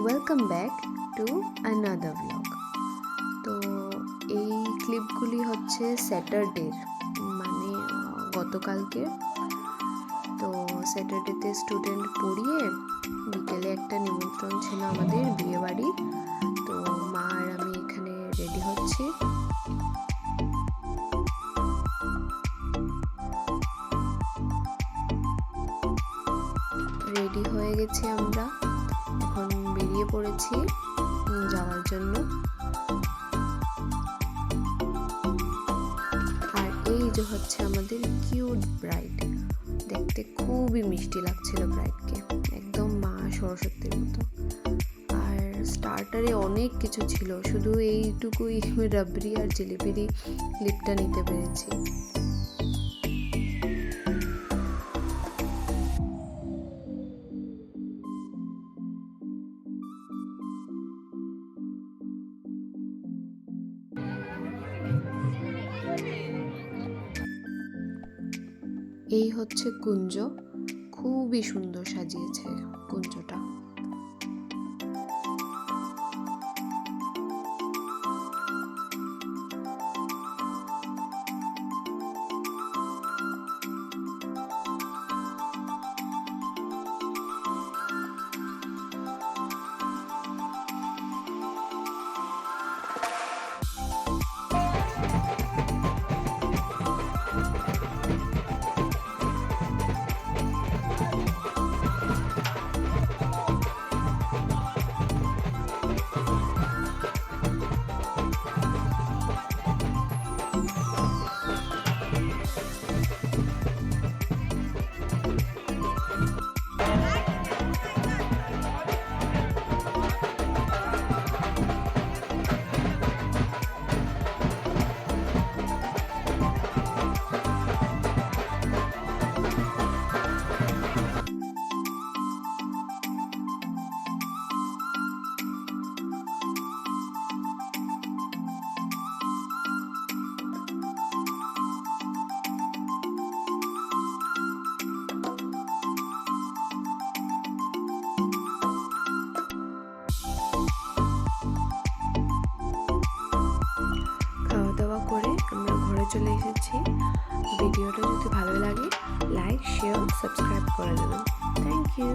Welcome back to another blog. তো এই ক্লিপগুলি হচ্ছে স্যাটারডের, মানে গতকালকে। তো স্যাটারডেতে স্টুডেন্ট পড়িয়ে বিকেলে একটা নিমন্ত্রণ ছিল আমাদের বিয়েবাড়ি। তো মা আর আমি এখানে রেডি হচ্ছি। রেডি হয়ে গেছি আমরা, এখন বেরিয়ে পড়েছি যাওয়ার জন্য। আর এই যে হচ্ছে আমাদের কিউট ব্রাইড, দেখতে খুবই মিষ্টি লাগছিল ব্রাইডকে, একদম মা সরস্বতীর মতো। আর স্টার্টারে অনেক কিছু ছিল, শুধু এইটুকুই রাবড়ি আর জিলিপিরি লিপটা নিতে পেরেছি। এই হচ্ছে কুঞ্জ, খুবই সুন্দর সাজিয়েছে কুঞ্জটা। করে আমরা ঘরে চলে এসেছি। ভিডিওটা যদি ভালো লাগে লাইক, শেয়ার, সাবস্ক্রাইব করে দেবেন। Thank you.